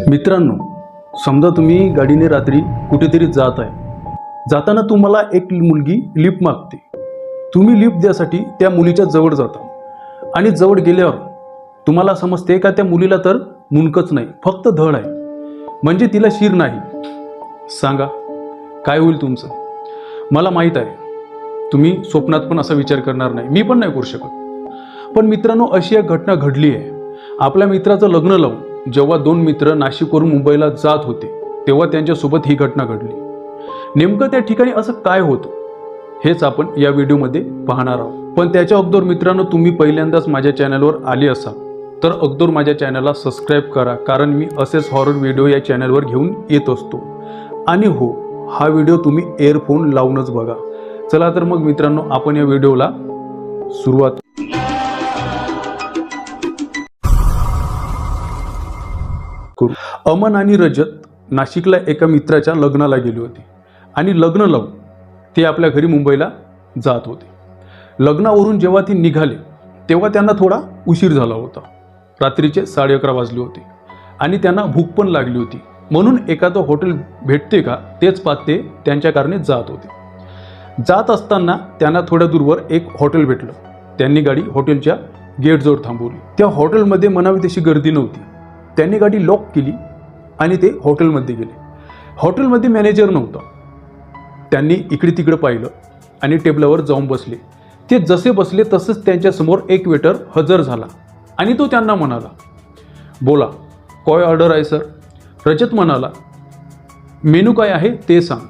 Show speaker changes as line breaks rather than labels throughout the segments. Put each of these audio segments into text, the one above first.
मित्रांनो, समजा तुम्ही गाडीने रात्री कुठेतरी जात आहे. जाताना तुम्हाला एक मुलगी लिफ्ट मागते. तुम्ही लिफ्ट द्यासाठी त्या मुलीच्या जवळ जाता आणि जवळ गेल्यावर तुम्हाला समजते का त्या मुलीला तर मुंडकच नाही, फक्त धड आहे, म्हणजे तिला शिर नाही. सांगा काय होईल तुमचं? मला माहीत आहे तुम्ही स्वप्नात पण असा विचार करणार नाही, मी पण नाही करू शकत. पण मित्रांनो, अशी एक घटना घडली आहे. आपल्या मित्राचं लग्न लावून जेव्हा दोन मित्र नाशिकवरून मुंबईला जात होते तेव्हा त्यांच्यासोबत ही घटना घडली. नेमकं त्या ठिकाणी असं काय होतं हेच आपण या व्हिडिओमध्ये पाहणार आहोत. पण त्याच्या अगोदर मित्रांनो, तुम्ही पहिल्यांदाच माझ्या चॅनलवर आले असाल तर अगोदर माझ्या चॅनलला सबस्क्राईब करा, कारण मी असेच हॉरर व्हिडिओ या चॅनलवर घेऊन येत असतो. आणि हो, हा व्हिडिओ तुम्ही इयरफोन लावूनच बघा. चला तर मग मित्रांनो, आपण या व्हिडिओला सुरुवात. अमन आणि रजत नाशिकला एका मित्राच्या लग्नाला गेले होते आणि लग्न लावून ते आपल्या घरी मुंबईला जात होते. लग्नावरून जेव्हा ते निघाले तेव्हा त्यांना थोडा उशीर झाला होता. रात्रीचे 11:30 वाजले होते आणि त्यांना भूक पण लागली होती, म्हणून एखादं हॉटेल भेटते का तेच पाहत ते त्यांच्या कारणे जात होते. जात असताना त्यांना थोड्या दूरवर एक हॉटेल भेटलं. त्यांनी गाडी हॉटेलच्या गेटजवळ थांबवली. त्या हॉटेलमध्ये म्हणावी तशी गर्दी नव्हती. त्यांनी गाडी लॉक केली आणि ते हॉटेलमध्ये गेले. हॉटेलमध्ये मॅनेजर नव्हता. त्यांनी इकडे तिकडे पाहिलं आणि टेबलावर जाऊन बसले. ते जसे बसले तसंच त्यांच्यासमोर एक वेटर हजर झाला आणि तो त्यांना म्हणाला, बोला काय ऑर्डर आहे सर? रजत म्हणाला, मेनू काय आहे ते सांग.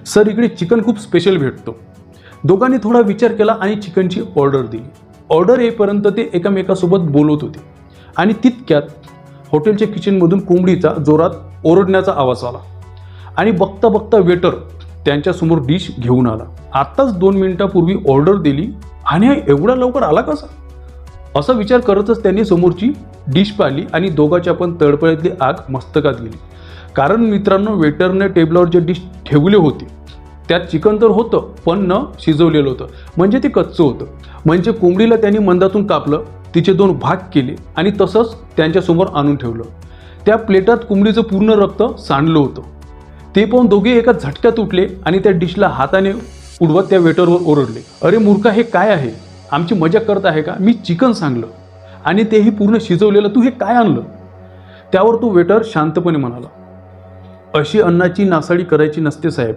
सर, इकडे चिकन खूप स्पेशल भेटतो. दोघांनी थोडा विचार केला आणि चिकनची ऑर्डर दिली. ऑर्डर येईपर्यंत ते एकमेकासोबत बोलत होते आणि तितक्यात हॉटेलच्या किचनमधून कोंबडीचा जोरात ओरडण्याचा आवाज आला आणि बघता बघता वेटर त्यांच्यासमोर डिश घेऊन आला. आत्ताच 2 मिनिटापूर्वी ऑर्डर दिली आणि एवढा लवकर आला कसा, असा विचार करतच त्यांनी समोरची डिश पाहिली आणि दोघांच्या पण तळपळ्यातली आग मस्तकात गेली. कारण मित्रांनो, वेटरने टेबलावर जे डिश ठेवले होते त्यात चिकन तर होतं पण न शिजवलेलं होतं, म्हणजे ते कच्चं होतं. म्हणजे कोंबडीला त्यांनी मंदातून कापलं, तिचे 2 भाग केले आणि तसंच त्यांच्यासमोर आणून ठेवलं. त्या प्लेटात कोंबडीचं पूर्ण रक्त सांडलं होतं. ते पाहून दोघे एका झटक्यात उठले आणि त्या डिशला हाताने उडवत त्या वेटरवर ओरडले, अरे मूर्खा, हे काय आहे? आमची मजा करत आहे का? मी चिकन सांगलं आणि तेही पूर्ण शिजवलेलं, तू हे काय आणलं? त्यावर तो वेटर शांतपणे म्हणाला, अशी अन्नाची नासाडी करायची नसते साहेब.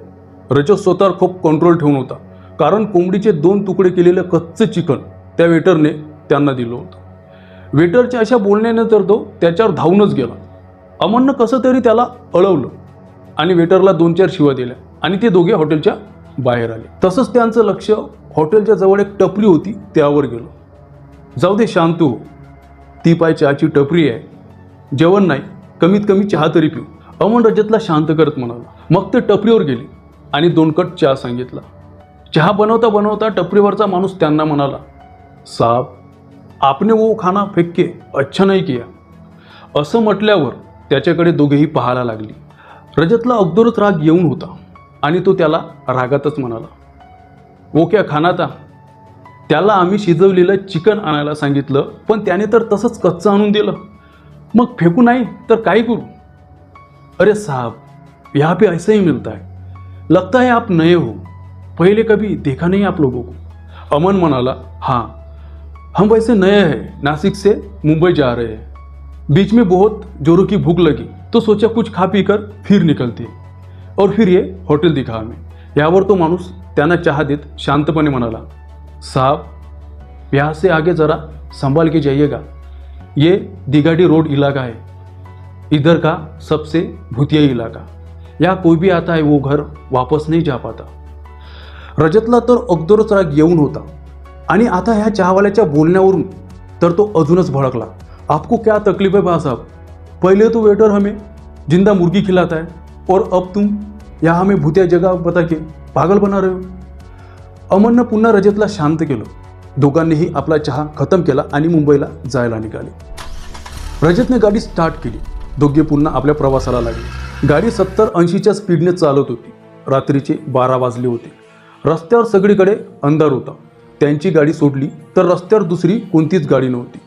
रजत स्वतःवर खूप कंट्रोल ठेवून होता, कारण कोंबडीचे 2 तुकडे केलेलं कच्चं चिकन त्या वेटरने त्यांना दिलं होतं. वेटरच्या अशा बोलण्यानंतर तो त्याच्यावर धावूनच गेला. अमननं कसं तरी त्याला अडवलं आणि वेटरला 2-4 शिव्या दिल्या आणि ते दोघे हॉटेलच्या बाहेर आले. तसंच त्यांचं लक्ष हॉटेलच्या जवळ एक टपरी होती त्यावर गेलं. जाऊ दे, शांत हो, ती पाय चहाची टपरी आहे, जेवण नाही, कमीत कमी चहा तरी पिऊ, अमन रजतला शांत करत म्हणाला. मग ते टपरीवर गेले आणि 2 कट चहा सांगितला. चहा बनवता बनवता टपरीवरचा माणूस त्यांना म्हणाला, साहब, आपने वो खाना फेक के अच्छा नहीं किया. असं म्हटल्यावर त्याच्याकडे दोघेही पाहायला लागली. रजतला अगोदरच राग येऊन होता आणि तो त्याला रागातच म्हणाला, वो क्या खाना था? त्याला आम्ही शिजवलेलं चिकन आणायला सांगितलं, पण त्याने तर तसंच कच्चं आणून दिलं. मग फेकू नाही तर काय करू? अरे साहब, यहाँ पे ऐसा ही मिलता है, लगता है आप नए हो, पहले कभी देखा नहीं आप लोगों को. अमन म्हणाला, हाँ हम वैसे नए हैं, नासिक से मुंबई जा रहे हैं, बीच में बहुत जोरों की भूख लगी तो सोचा कुछ खा पी कर फिर निकलते, और फिर ये हॉटेल दिखा हमें. यावर तो माणूस त्यांना चहा देत शांतपणे म्हणाला, साहब, यहाँ से आगे ज़रा संभाल के जाइएगा, ये दिगाड़ी रोड इलाका है, इधर का सबसे भूतिया इलाका, यहाँ कोई भी आता है वो घर वापस नहीं जा पाता. रजतला तर अगोदरच राग येऊन होता आणि आता ह्या चहावाल्याच्या बोलण्यावरून तर तो अजूनच भडकला. आपको क्या तकलीफ है भाई साहब? पहले तो वेटर हमें जिंदा मुर्गी खिलाता है और अब तुम यहाँ हमें भूतिया जगह बता के पागल बना रहे हो. अमननं पुन्हा रजतला शांत केलं. दोघांनीही आपला चहा खतम केला आणि मुंबईला जायला निघाले. रजतने गाडी स्टार्ट केली. दोघे पुन्हा आपल्या प्रवासाला लागले. गाडी 70-80च्या स्पीडने चालत होती. रात्रीचे 12 वाजले होते. रस्त्यावर सगळीकडे अंधार होता. त्यांची गाडी सोडली तर रस्त्यावर दुसरी कोणतीच गाडी नव्हती.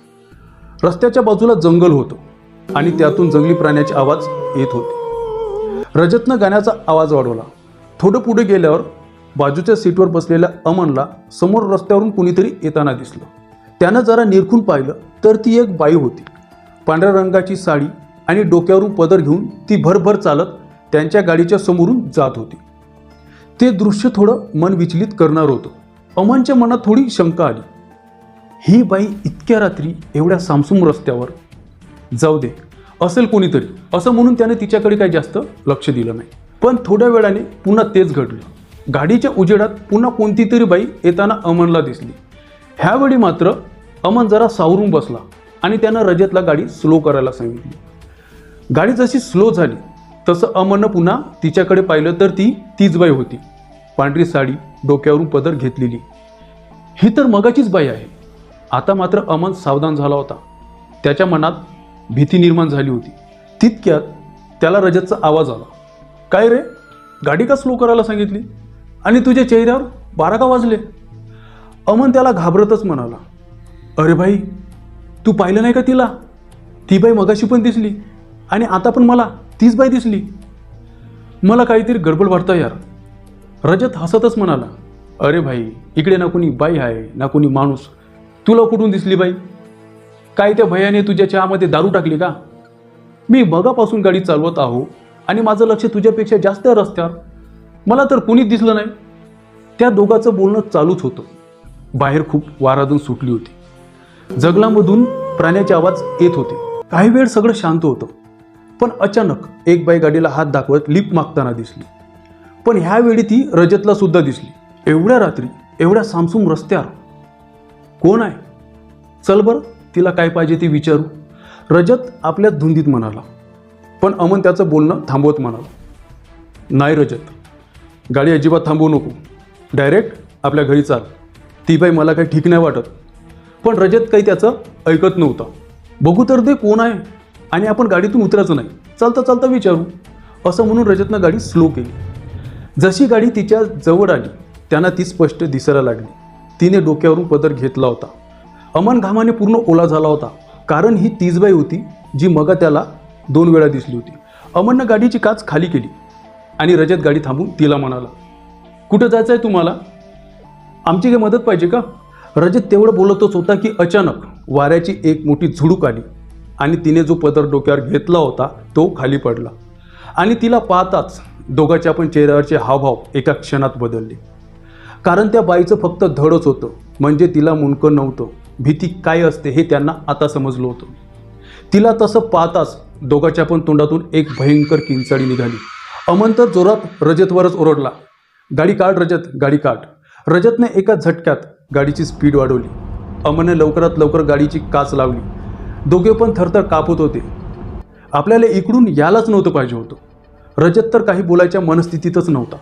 रस्त्याच्या बाजूला जंगल होतं आणि त्यातून जंगली प्राण्याचे आवाज येत होते. रजतनं गाण्याचा आवाज वाढवला. थोडं पुढे गेल्यावर बाजूच्या सीटवर बसलेल्या अमनला समोर रस्त्यावरून कुणीतरी येताना दिसलं. त्यानं जरा निरखून पाहिलं तर ती एक बाई होती. पांढऱ्या रंगाची साडी आणि डोक्यावरून पदर घेऊन ती भरभर चालत त्यांच्या गाडीच्या समोरून जात होती. ते दृश्य थोडं मन विचलित करणार होतं. अमनच्या मनात थोडी शंका आली. ही बाई इतक्या रात्री एवढ्या सामसूम रस्त्यावर, जाऊ दे असेल कोणीतरी असं म्हणून त्याने तिच्याकडे काही जास्त लक्ष दिलं नाही. पण थोड्या वेळाने पुन्हा तेच घडलं. गाडीच्या उजेडात पुन्हा कोणती तरी बाई येताना अमनला दिसली. ह्यावेळी मात्र अमन जरा सावरून बसला आणि त्यानं रजतला गाडी स्लो करायला सांगितली. गाडी जशी स्लो झाली तसं अमननं पुन्हा तिच्याकडे पाहिलं तर तीच बाई होती. पांढरी साडी, डोक्यावरून पदर घेतलेली. ही तर मगाचीच बाई आहे. आता मात्र अमन सावधान झाला होता. त्याच्या मनात भीती निर्माण झाली होती. तितक्यात त्याला रजतचा आवाज आला. काय रे, गाडी का स्लो करायला सांगितली आणि तुझ्या चेहऱ्यावर 12 का वाजले? अमन त्याला घाबरतच म्हणाला, अरे भाई, तू पाहिलं नाही का तिला? ती बाई मगाशी पण दिसली आणि आता पण मला तीच बाई दिसली. मला काहीतरी गडबड वाटतं यार. रजत हसतच म्हणाला, अरे भाई, इकडे ना कोणी बाई आहे ना कोणी माणूस. तुला कुठून दिसली बाई? काय त्या भयाने तुझ्या चहामध्ये दारू टाकली का? मी मगापासून गाडी चालवत आहो आणि माझं लक्ष तुझ्यापेक्षा जास्त आहे रस्त्यावर. मला तर कोणीच दिसलं नाही. त्या दोघांचं बोलणं चालूच होतं. बाहेर खूप वाराधून सुटली होती. जंगलामधून प्राण्याचे आवाज येत होते. काही वेळ सगळं शांत होतं. पण अचानक एक बाई गाडीला हात दाखवत लिफ्ट मागताना दिसली. पण ह्यावेळी ती रजतला सुद्धा दिसली. एवढ्या रात्री एवढ्या सामसूम रस्त्यावर कोण आहे? चल बरं, तिला काय पाहिजे ते विचारू, रजत आपल्या धुंदीत म्हणाला. पण अमन त्याचं बोलणं थांबवत म्हणाला, नाही रजत, गाडी अजिबात थांबवू नको. डायरेक्ट आपल्या घरी चाल. ती बाई मला काही ठीक नाही वाटत. पण रजत काही त्याचं ऐकत नव्हता. बघू तर दे कोण आहे आणि आपण गाडीतून उतरायचं नाही, चालता चालता विचारू असं म्हणून रजतनं गाडी स्लो केली. जशी गाडी तिच्या जवळ आली त्यांना ती स्पष्ट दिसायला लागली. तिने डोक्यावरून पदर घेतला होता. अमन घामाने पूर्ण ओला झाला होता, कारण ही तीच बाई होती जी मगा त्याला 2 वेळा दिसली होती. अमननं गाडीची काच खाली केली आणि रजत गाडी थांबून तिला म्हणाला, कुठं जायचं आहे तुम्हाला? आमची काही मदत पाहिजे का? रजत तेवढं बोलतच होता की अचानक वाऱ्याची एक मोठी झुडूक आली आणि तिने जो पदर डोक्यावर घेतला होता तो खाली पडला. आणि तिला पाहताच दोघांच्या पण चेहऱ्यावरचे हावभाव एका क्षणात बदलले. कारण त्या बाईचं फक्त धडच होतं, म्हणजे तिला मुंडकं नव्हतं. भीती काय असते हे त्यांना आता समजलं होतं. तिला तसं पाहताच दोघांच्या पण तोंडातून एक भयंकर किंचाळी निघाली. अमन तर जोरात रजतवरच ओरडला, गाडी काढ रजत, गाडी काढ. रजतने एका झटक्यात गाडीची स्पीड वाढवली. अमनने लवकरात लवकर गाडीची काच लावली. दोघे पण थरथर कापत होते. आपल्याला इकडून यायलाच नव्हतं पाहिजे होतं. रजत तर काही बोलायच्या मनस्थितीतच नव्हता.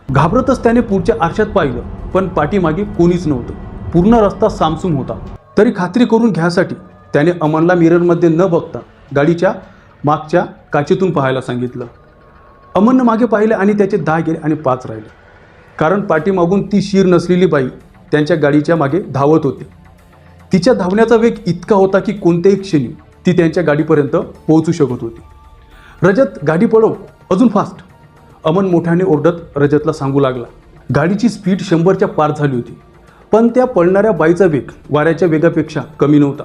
घाबरतच त्याने पुढच्या आरशात पाहिलं, पण पाठीमागे कोणीच नव्हतं. पूर्ण रस्ता सामसूम होता. तरी खात्री करून घ्यासाठी त्याने अमनला मिररमध्ये न बघता गाडीच्या मागच्या काचेतून पाहायला सांगितलं. अमननं मागे पाहिले आणि त्याचे 10 गेले आणि 5 राहिले. कारण पाठीमागून ती शीर नसलेली बाई त्यांच्या गाडीच्या मागे धावत होती. तिच्या धावण्याचा वेग इतका होता की कोणत्याही क्षणी ती त्यांच्या गाडीपर्यंत पोहोचू शकत होती. रजत, गाडी पळव, अजून फास्ट, अमन मोठ्याने ओरडत रजतला सांगू लागला. गाडीची स्पीड 100च्या पार झाली होती. पण त्या पळणाऱ्या बाईचा वेग वाऱ्याच्या वेगापेक्षा कमी नव्हता.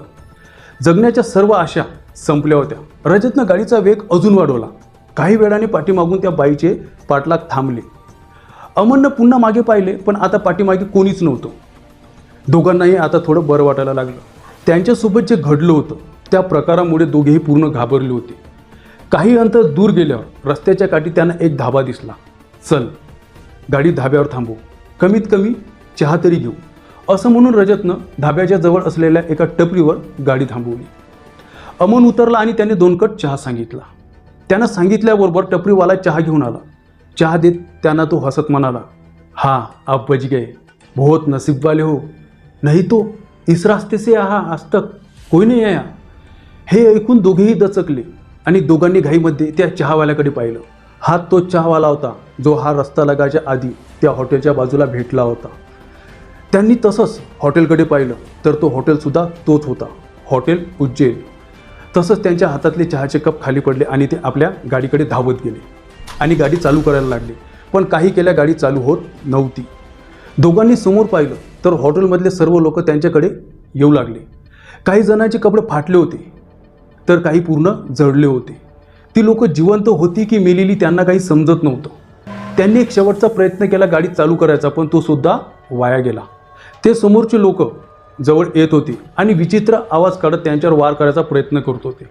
जगण्याच्या सर्व आशा संपल्या होत्या. रजतनं गाडीचा वेग अजून वाढवला. काही वेळाने पाठीमागून त्या बाईचे पाठलाग थांबले. अमननं पुन्हा मागे पाहिले, पण आता पाठीमागे कोणीच नव्हतं. दोघांनाही आता थोडं बरं वाटायला लागलं. त्यांच्यासोबत जे घडलं होतं त्या प्रकारामुळे दोघेही पूर्ण घाबरले होते. काही अंतर दूर गेल्यावर रस्त्याच्या काठी त्यांना एक धाबा दिसला. चल, गाडी धाब्यावर थांबवू, कमीत कमी चहा तरी घेऊ असं म्हणून रजतनं धाब्याच्या जवळ असलेल्या एका टपरीवर गाडी थांबवली. अमन उतरला आणि त्याने 2 कट चहा सांगितला. त्यानं सांगितल्याबरोबर टपरीवाला चहा घेऊन आला. चहा देत त्यांना तो हसत म्हणाला, हाँ आप बच गए, बहुत नसीब वाले हो, नहीं तो इस रास्ते से यहाँ आज तक कोई नहीं आया. हे ऐकून दोघेही दचकले आणि दोघांनी घाईमध्ये त्या चहावाल्याकडे पाहिलं. हा तो चहावाला होता जो हा रस्ता लगायच्या आधी त्या हॉटेलच्या बाजूला भेटला होता. त्यांनी तसंच हॉटेलकडे पाहिलं तर तो हॉटेलसुद्धा तोच होता, हॉटेल उज्जैन. तसंच त्यांच्या हातातले चहाचे कप खाली पडले आणि ते आपल्या गाडीकडे धावत गेले आणि गाडी चालू करायला लागली. पण काही केल्या गाडी चालू होत नव्हती. दोघांनी समोर पाहिलं तर हॉटेलमधले सर्व लोक त्यांच्याकडे येऊ लागले. काही जणांचे कपडे फाटले होते तर काही पूर्ण जळले होते. ती लोक जिवंत होती की मेलेली त्यांना काही समजत नव्हतं. त्यांनी एक शेवटचा प्रयत्न केला गाडी चालू करायचा, पण तो सुद्धा वाया गेला. ते समोरचे लोक जवळ येत होते आणि विचित्र आवाज काढत त्यांच्यावर वार करायचा प्रयत्न करत होते.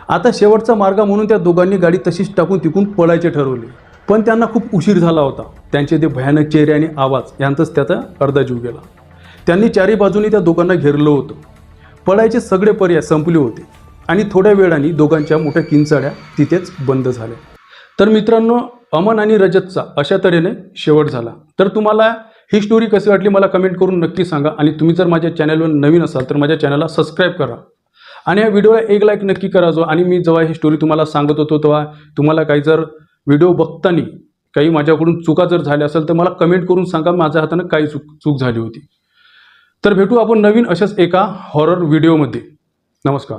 आता शेवटचा मार्ग म्हणून त्या दोघांनी गाडी तशीच टाकून तिकून पळायचे ठरवले. पण त्यांना खूप उशीर झाला होता. त्यांचे ते भयानक चेहरे आणि आवाज यांतच त्याचा अर्धा जीव गेला. त्यांनी चारी बाजूनी त्या दोघांना घेरलं होतं. पळायचे सगळे पर्याय संपले होते आणि थोड्या वेळाने दोघांच्या मोठ्या किंचाळ्या तिथेच बंद झाल्या. तर मित्रांनो, अमन आणि रजतचा अशा तऱ्हेने शेवट झाला. तर तुम्हाला ही स्टोरी कशी वाटली मला कमेंट करून नक्की सांगा. आणि तुम्ही जर माझ्या चॅनलवर नवीन असाल तर माझ्या चॅनलला सबस्क्राईब करा आणि या व्हिडिओला एक लाईक नक्की करा. जो आणि मी जेव्हा ही स्टोरी तुम्हाला सांगत होतो तेव्हा तुम्हाला काही जर व्हिडिओ बघताना काही माझ्याकडून चुका जर झाल्या असेल तर मला कमेंट करून सांगा, माझ्या हातानं काही चूक झाली होती. तर भेटू आपण नवीन अशाच एका हॉरर व्हिडिओमध्ये. नमस्कार.